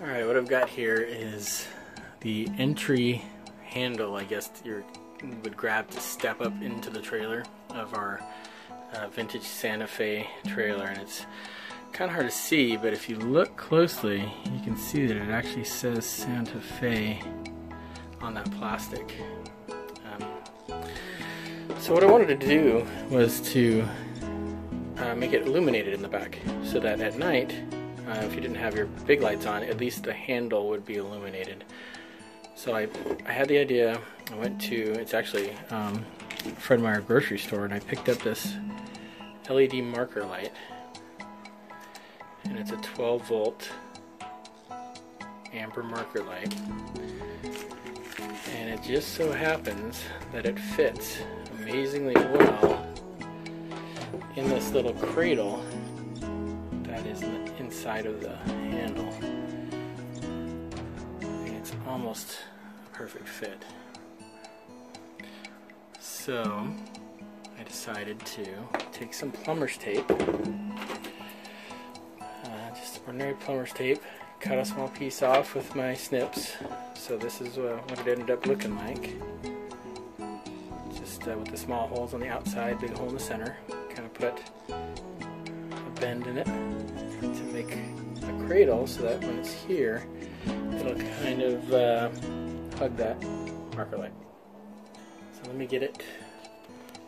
Alright, what I've got here is the entry handle, I guess you would grab to step up into the trailer of our vintage Santa Fe trailer, and it's kind of hard to see, but if you look closely you can see that it actually says Santa Fe on that plastic. So what I wanted to do was to make it illuminated in the back, so that at night, if you didn't have your big lights on, at least the handle would be illuminated. So I had the idea. I went to, it's actually Fred Meyer grocery store, and I picked up this LED marker light, and it's a 12 volt amber marker light, and it just so happens that it fits amazingly well in this little cradle that is inside of the handle. And it's almost a perfect fit. So I decided to take some plumber's tape, just ordinary plumber's tape, cut a small piece off with my snips. So this is what it ended up looking like. Just with the small holes on the outside, big hole in the center. Kind of put a bend in it to make a cradle so that when it's here, it'll kind of hug that marker light. So let me get it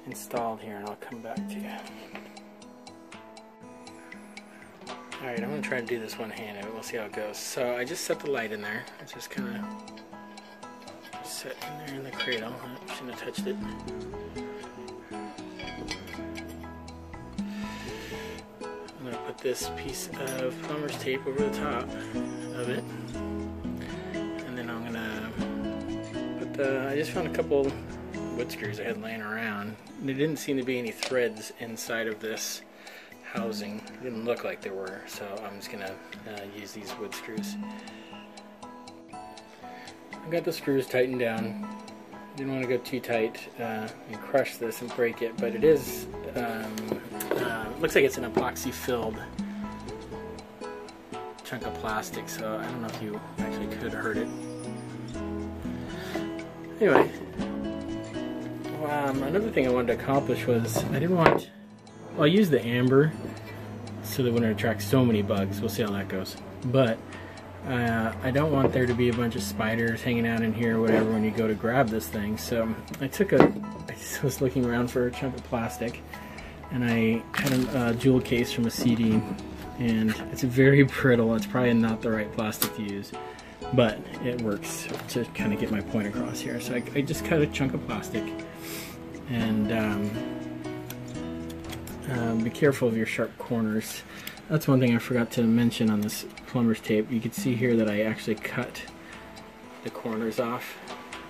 installed here and I'll come back to you. Alright, I'm going to try to do this one-handed, we'll see how it goes. So I just set the light in there. It's just kind of set in there in the cradle. I shouldn't have touched it. I'm going to put this piece of plumber's tape over the top of it. And then I'm going to put I just found a couple wood screws I had laying around. There didn't seem to be any threads inside of this housing. It didn't look like there were, so I'm just going to use these wood screws. I got the screws tightened down. Didn't want to go too tight and crush this and break it, but it is, looks like it's an epoxy filled chunk of plastic, so I don't know if you actually could hurt it. Anyway, another thing I wanted to accomplish was I didn't want, well, I used the amber so that it wouldn't attract so many bugs. We'll see how that goes. But I don't want there to be a bunch of spiders hanging out in here or whatever when you go to grab this thing. So I was looking around for a chunk of plastic, and I had a jewel case from a CD, and it's very brittle. It's probably not the right plastic to use, but it works to kind of get my point across here. So I just cut a chunk of plastic, and be careful of your sharp corners. That's one thing I forgot to mention on this plumber's tape. You can see here that I actually cut the corners off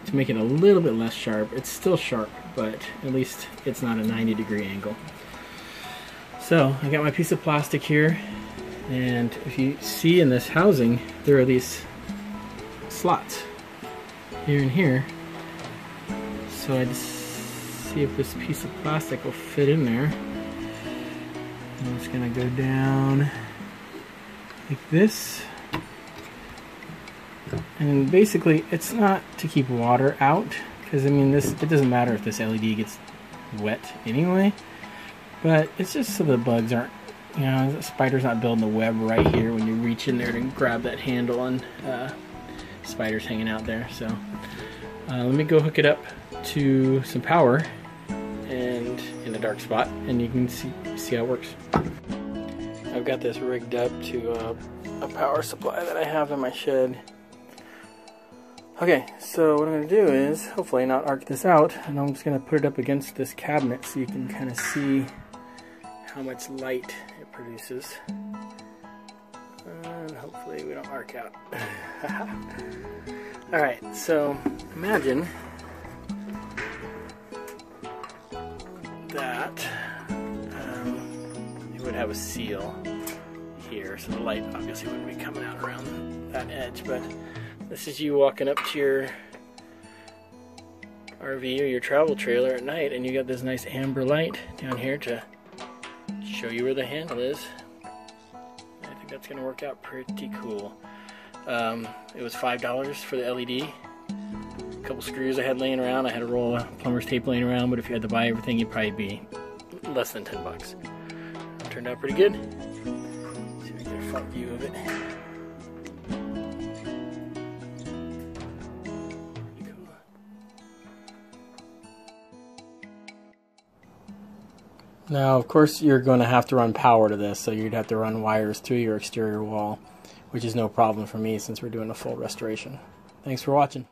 to make it a little bit less sharp. It's still sharp, but at least it's not a 90-degree angle. So I got my piece of plastic here, and if you see in this housing, there are these slots here and here. So I just see if this piece of plastic will fit in there. I'm just going to go down like this, and basically it's not to keep water out, because I mean it doesn't matter if this LED gets wet anyway, but it's just so the bugs aren't, you know, the spider's not building the web right here when you reach in there to grab that handle, and spiders hanging out there. So let me go hook it up to some power and in a dark spot, and you can see how it works. I've got this rigged up to a power supply that I have in my shed. Okay, so what I'm going to do is hopefully not arc this out, and I'm just going to put it up against this cabinet so you can kind of see how much light it produces. And hopefully we don't arc out. Alright, so imagine that it would have a seal here, so the light obviously wouldn't be coming out around that edge, but this is you walking up to your RV or your travel trailer at night, and you got this nice amber light down here to show you where the handle is. I think that's going to work out pretty cool. It was $5 for the LED. A couple screws I had laying around. I had a roll of plumber's tape laying around, but if you had to buy everything, you'd probably be less than 10 bucks. Turned out pretty good. Let's see if we can get a front view of it. Now, of course, you're going to have to run power to this, so you'd have to run wires through your exterior wall, which is no problem for me since we're doing a full restoration. Thanks for watching.